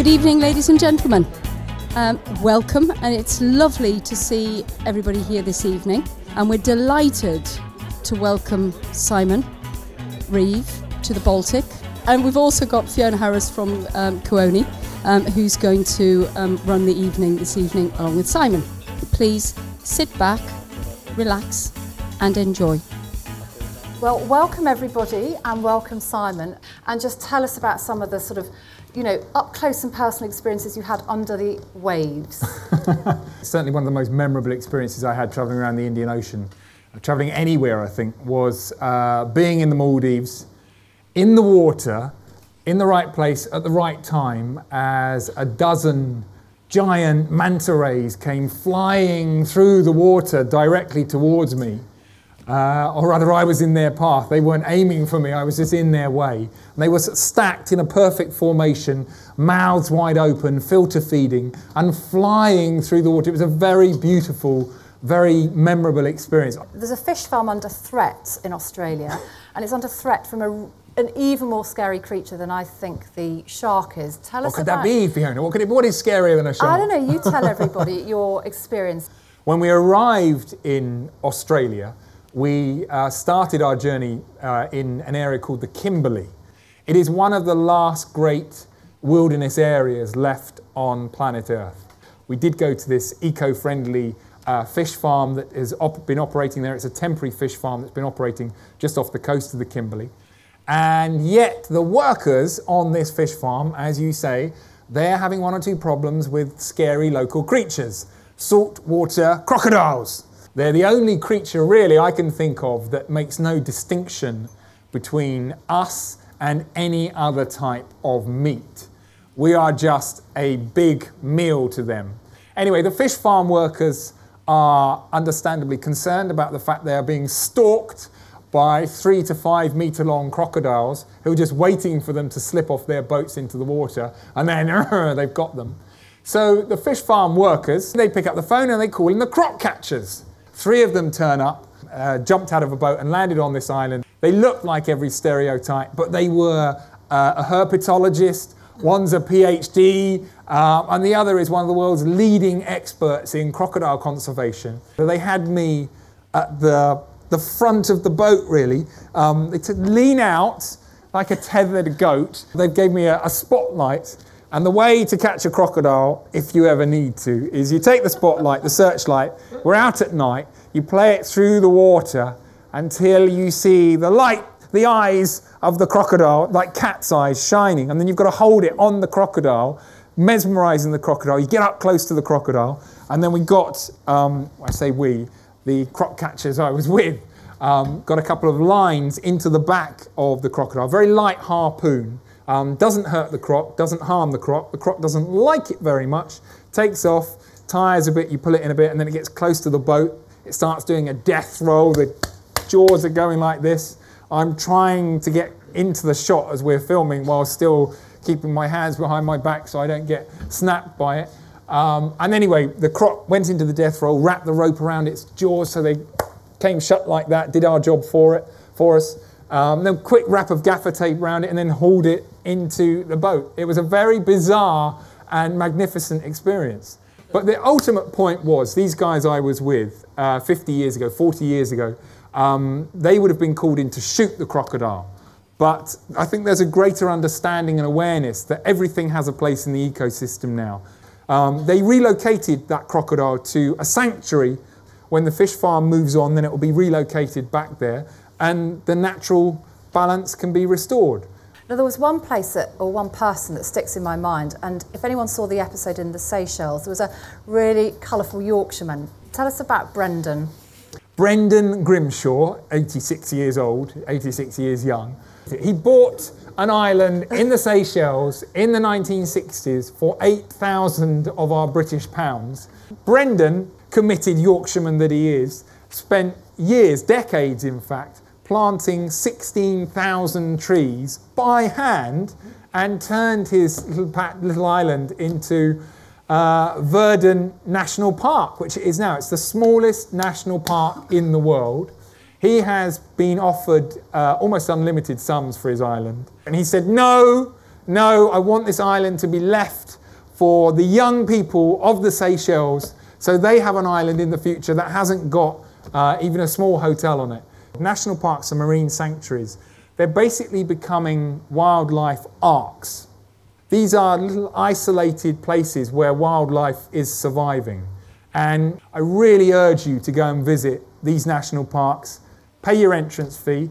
Good evening, ladies and gentlemen. Welcome, and it's lovely to see everybody here this evening. And we're delighted to welcome Simon Reeve to the Baltic. And we've also got Fiona Harris from Kuoni, who's going to run the evening this evening along with Simon. Please sit back, relax and enjoy. Well, welcome everybody and welcome Simon, and just tell us about some of the sort of, up close and personal experiences you had under the waves. Certainly one of the most memorable experiences I had travelling around the Indian Ocean, travelling anywhere I think, was being in the Maldives, in the water, in the right place at the right time, as a dozen giant manta rays came flying through the water directly towards me. Or rather, I was in their path. They weren't aiming for me, I was just in their way. And they were stacked in a perfect formation, mouths wide open, filter feeding, and flying through the water. It was a very beautiful, very memorable experience. There's a fish farm under threat in Australia, and it's under threat from an even more scary creature than I think the shark is. Tell us What could that be, Fiona? What is scarier than a shark? I don't know, you tell everybody your experience. When we arrived in Australia, we started our journey in an area called the Kimberley. It is one of the last great wilderness areas left on planet Earth. We did go to this eco-friendly fish farm that has been operating there. It's a temporary fish farm that's been operating just off the coast of the Kimberley. And yet the workers on this fish farm, as you say, they're having one or two problems with scary local creatures. Saltwater crocodiles. They're the only creature really I can think of that makes no distinction between us and any other type of meat. We are just a big meal to them. Anyway, the fish farm workers are understandably concerned about the fact they are being stalked by 3 to 5 metre long crocodiles who are just waiting for them to slip off their boats into the water, and then they've got them. So the fish farm workers, they pick up the phone and they call in the croc catchers. 3 of them turn up, jumped out of a boat and landed on this island. They looked like every stereotype, but they were a herpetologist, one's a PhD, and the other is one of the world's leading experts in crocodile conservation. So they had me at the front of the boat, really. They said, lean out like a tethered goat. They gave me a spotlight. And the way to catch a crocodile, if you ever need to, is you take the spotlight, the searchlight, we're out at night, you play it through the water until you see the light, the eyes of the crocodile, like cat's eyes, shining. And then you've got to hold it on the crocodile, mesmerising the crocodile. You get up close to the crocodile. And then we got, I say we, the croc catchers I was with, got a couple of lines into the back of the crocodile, very light harpoon. Doesn't hurt the croc, doesn't harm the croc doesn't like it very much, takes off, tires a bit, you pull it in a bit, and then it gets close to the boat, it starts doing a death roll, the jaws are going like this. I'm trying to get into the shot as we're filming while still keeping my hands behind my back so I don't get snapped by it. And anyway, the croc went into the death roll, wrapped the rope around its jaws so they came shut like that, did our job for us. Then quick wrap of gaffer tape around it and then hauled it into the boat. It was a very bizarre and magnificent experience. But the ultimate point was, these guys I was with 50 years ago, 40 years ago, they would have been called in to shoot the crocodile. But I think there's a greater understanding and awareness that everything has a place in the ecosystem now. They relocated that crocodile to a sanctuary. When the fish farm moves on, then it will be relocated back there, and the natural balance can be restored. Now, there was one place or one person that sticks in my mind, and if anyone saw the episode in the Seychelles, there was a really colourful Yorkshireman. Tell us about Brendan. Brendan Grimshaw, 86 years old, 86 years young. He bought an island in the Seychelles in the 1960s for 8,000 of our British pounds. Brendan, committed Yorkshireman that he is, spent years, decades in fact, planting 16,000 trees by hand and turned his little island into Verdon National Park, which it is now. It's the smallest national park in the world. He has been offered almost unlimited sums for his island. And he said, no, no, I want this island to be left for the young people of the Seychelles, so they have an island in the future that hasn't got even a small hotel on it. National parks and marine sanctuaries, they're basically becoming wildlife arks. These are little isolated places where wildlife is surviving. And I really urge you to go and visit these national parks, pay your entrance fee,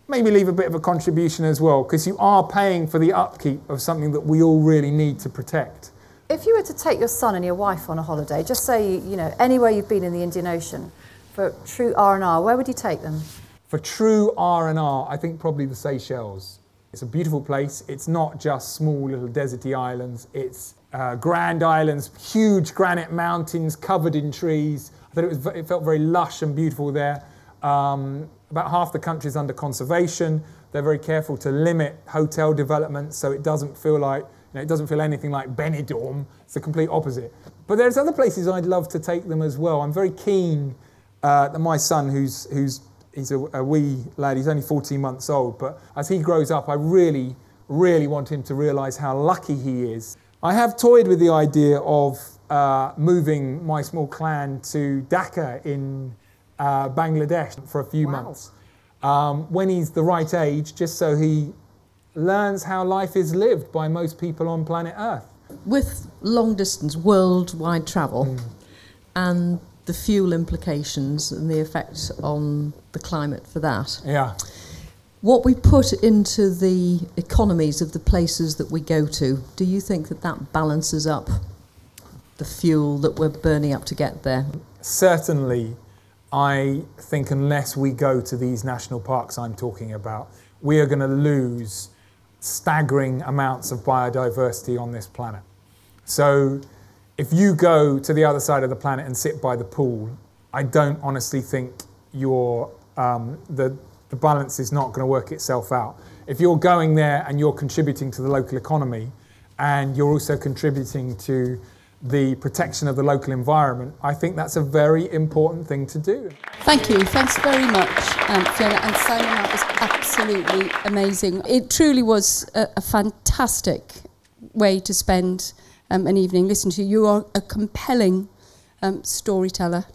maybe leave a bit of a contribution as well, because you are paying for the upkeep of something that we all really need to protect. If you were to take your son and your wife on a holiday, just say, you know, anywhere you've been in the Indian Ocean, for true R&R, where would you take them? For true R&R, I think probably the Seychelles. It's a beautiful place. It's not just small little deserty islands. It's grand islands, huge granite mountains covered in trees. I thought it felt very lush and beautiful there. About half the country is under conservation. They're very careful to limit hotel development so it doesn't feel like, you know, it doesn't feel anything like Benidorm. It's the complete opposite. But there's other places I'd love to take them as well. I'm very keen that my son, he's a wee lad, he's only 14 months old, but as he grows up, I really, really want him to realise how lucky he is. I have toyed with the idea of moving my small clan to Dhaka in Bangladesh for a few months when he's the right age, just so he learns how life is lived by most people on planet Earth. With long distance worldwide travel and the fuel implications and the effect on the climate for that. Yeah. What we put into the economies of the places that we go to, do you think that that balances up the fuel that we're burning up to get there? Certainly, I think unless we go to these national parks I'm talking about, we are going to lose staggering amounts of biodiversity on this planet. So if you go to the other side of the planet and sit by the pool, I don't honestly think the balance is not going to work itself out. If you're going there and you're contributing to the local economy and you're also contributing to the protection of the local environment, I think that's a very important thing to do. Thank you. Thanks very much, Fiona and Simon. That was absolutely amazing. It truly was a fantastic way to spend an evening. Listen to you. You are a compelling storyteller.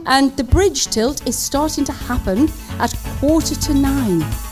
And the bridge tilt is starting to happen at 9:15.